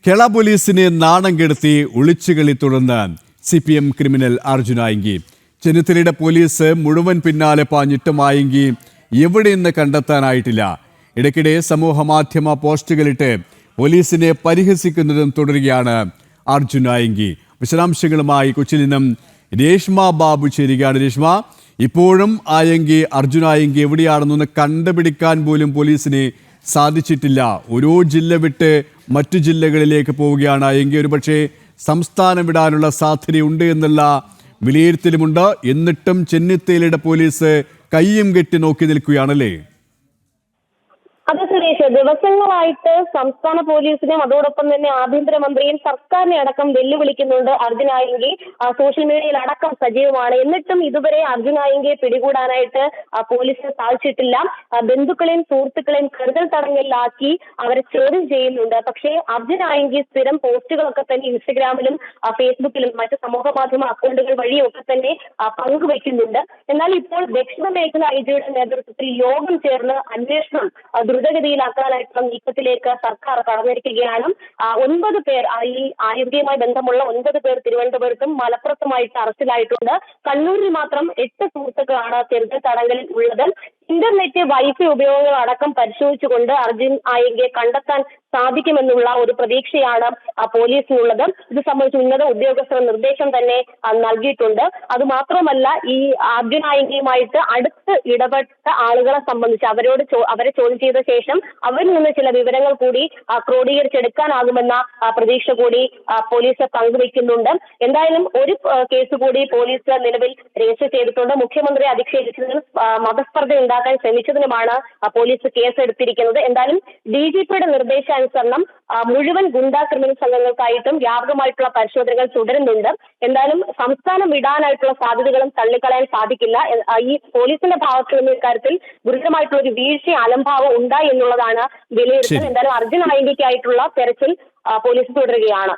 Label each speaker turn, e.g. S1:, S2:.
S1: കേരള പോലീസിനെ നാണം കെടുത്തി ഒളിച്ചുകളി തുടർന്ന് CPM ക്രിമിനൽ അർജുൻ ആയങ്കി. ചെന്നിത്തലയുടെ പോലീസ് മുഴുവൻ പിന്നാലെ പാഞ്ഞിട്ടും ആയങ്കി എവിടെയെന്ന് കണ്ടെത്താനായിട്ടില്ല. ഇടയ്ക്കിടെ സമൂഹ മാധ്യമ പോസ്റ്റുകളിട്ട് പോലീസിനെ പരിഹസിക്കുന്നതും തുടരുകയാണ് അർജുൻ ആയങ്കി. വിശദാംശങ്ങളുമായി കൊച്ചിയിൽ നിന്നും രേഷ്മ ബാബു ചേരുകയാണ്. രേഷ്മ, ഇപ്പോഴും ആയങ്കി അർജുൻ ആയങ്കി എവിടെയാണെന്നൊന്ന് കണ്ടുപിടിക്കാൻ പോലും പോലീസിനെ സാധിച്ചിട്ടില്ല. ഓരോ ജില്ല വിട്ട് മറ്റു ജില്ലകളിലേക്ക് പോവുകയാണ് ആയങ്കി. ഒരുപക്ഷെ സംസ്ഥാനം വിടാനുള്ള സാധ്യതയുണ്ട് എന്നുള്ള വിലയിരുത്തലുമുണ്ട്. എന്നിട്ടും ചെന്നിത്തലയുടെ പോലീസ് കയ്യും കെട്ടി നോക്കി നിൽക്കുകയാണല്ലേ?
S2: അതെ സുരേഷ്, ദിവസങ്ങളായിട്ട് സംസ്ഥാന പോലീസിനെയും അതോടൊപ്പം തന്നെ ആഭ്യന്തരമന്ത്രിയും സർക്കാരിനെ അടക്കം വെല്ലുവിളിക്കുന്നുണ്ട് അർജുൻ ആയങ്കി. സോഷ്യൽ മീഡിയയിൽ അടക്കം സജീവമാണ്. എന്നിട്ടും ഇതുവരെ അർജുൻ ആയങ്കിയെ പിടികൂടാനായിട്ട് പോലീസിന് സാധിച്ചിട്ടില്ല. ബന്ധുക്കളെയും സുഹൃത്തുക്കളെയും കരുതൽ തടങ്കലിലാക്കി അവരെ ചോദ്യം ചെയ്യുന്നുണ്ട്. പക്ഷേ അർജുൻ ആയങ്കി സ്ഥിരം പോസ്റ്റുകളൊക്കെ തന്നെ ഇൻസ്റ്റഗ്രാമിലും ഫേസ്ബുക്കിലും മറ്റ് സമൂഹ മാധ്യമ അക്കൗണ്ടുകൾ വഴിയും ഒക്കെ തന്നെ പങ്കുവയ്ക്കുന്നുണ്ട്. എന്നാൽ ഇപ്പോൾ ദക്ഷിണ മേഖല IG-യുടെ നേതൃത്വത്തിൽ യോഗം ചേർന്ന് അന്വേഷണം ദ്രുതഗതിയിലാക്കാനായിട്ടുള്ള നീക്കത്തിലേക്ക് സർക്കാർ കടന്നിരിക്കുകയാണ്. 9 പേർ ഈ ആയങ്കിയുമായി ബന്ധമുള്ള 9 പേർ തിരുവനന്തപുരത്തും മലപ്പുറത്തുമായിട്ട് അറസ്റ്റിലായിട്ടുണ്ട്. കണ്ണൂരിൽ മാത്രം 8 സുഹൃത്തുക്കളാണ് കരുതൽ തടങ്കലിൽ ഉള്ളത്. ഇന്റർനെറ്റ് വൈഫൈ ഉപയോഗങ്ങൾ അടക്കം പരിശോധിച്ചുകൊണ്ട് അർജുൻ ആയങ്കിയെ കണ്ടെത്താൻ സാധിക്കുമെന്നുള്ള ഒരു പ്രതീക്ഷയാണ് പോലീസിനുള്ളത്. ഇത് സംബന്ധിച്ച് ഉന്നത ഉദ്യോഗസ്ഥർ നിർദ്ദേശം തന്നെ നൽകിയിട്ടുണ്ട്. അതുമാത്രമല്ല, ഈ അർജുൻ ആയങ്കിയുമായിട്ട് അടുത്ത് ഇടപെട്ട ആളുകളെ സംബന്ധിച്ച് അവരെ ചോദ്യം ചെയ്ത ശേഷം അവരിൽ നിന്ന് ചില വിവരങ്ങൾ കൂടി ക്രോഡീകരിച്ചെടുക്കാനാകുമെന്ന പ്രതീക്ഷ കൂടി പോലീസ് പങ്കുവയ്ക്കുന്നുണ്ട്. എന്തായാലും ഒരു കേസ് കൂടി പോലീസ് നിലവിൽ രജിസ്റ്റർ ചെയ്തിട്ടുണ്ട്. മുഖ്യമന്ത്രിയെ അധിക്ഷേപിച്ചതിനും മതസ്പർദ്ധ ഉണ്ടാക്കാൻ ശ്രമിച്ചതിനുമാണ് പോലീസ് കേസെടുത്തിരിക്കുന്നത്. എന്തായാലും DGPയുടെ നിർദ്ദേശാനുസരണം മുഴുവൻ ഗുണ്ടാ ക്രിമിനൽ സംഘങ്ങൾക്കായിട്ടും വ്യാപകമായിട്ടുള്ള പരിശോധനകൾ തുടരുന്നുണ്ട്. എന്തായാലും സംസ്ഥാനം വിടാനായിട്ടുള്ള സാധ്യതകളും തള്ളിക്കളയാൻ സാധിക്കില്ല. ഈ പോലീസിന്റെ ഭാഗത്തു നിന്ന് ഇക്കാര്യത്തിൽ ഗുരുതരമായിട്ടുള്ള ഒരു വീഴ്ച അലംഭാവം ഉണ്ടായി എന്നുള്ളതാണ് വിലയിരുത്തൽ. എന്തായാലും അർജുൻ ആയങ്കിക്കായിട്ടുള്ള തെരച്ചിൽ പോലീസ് തുടരുകയാണ്.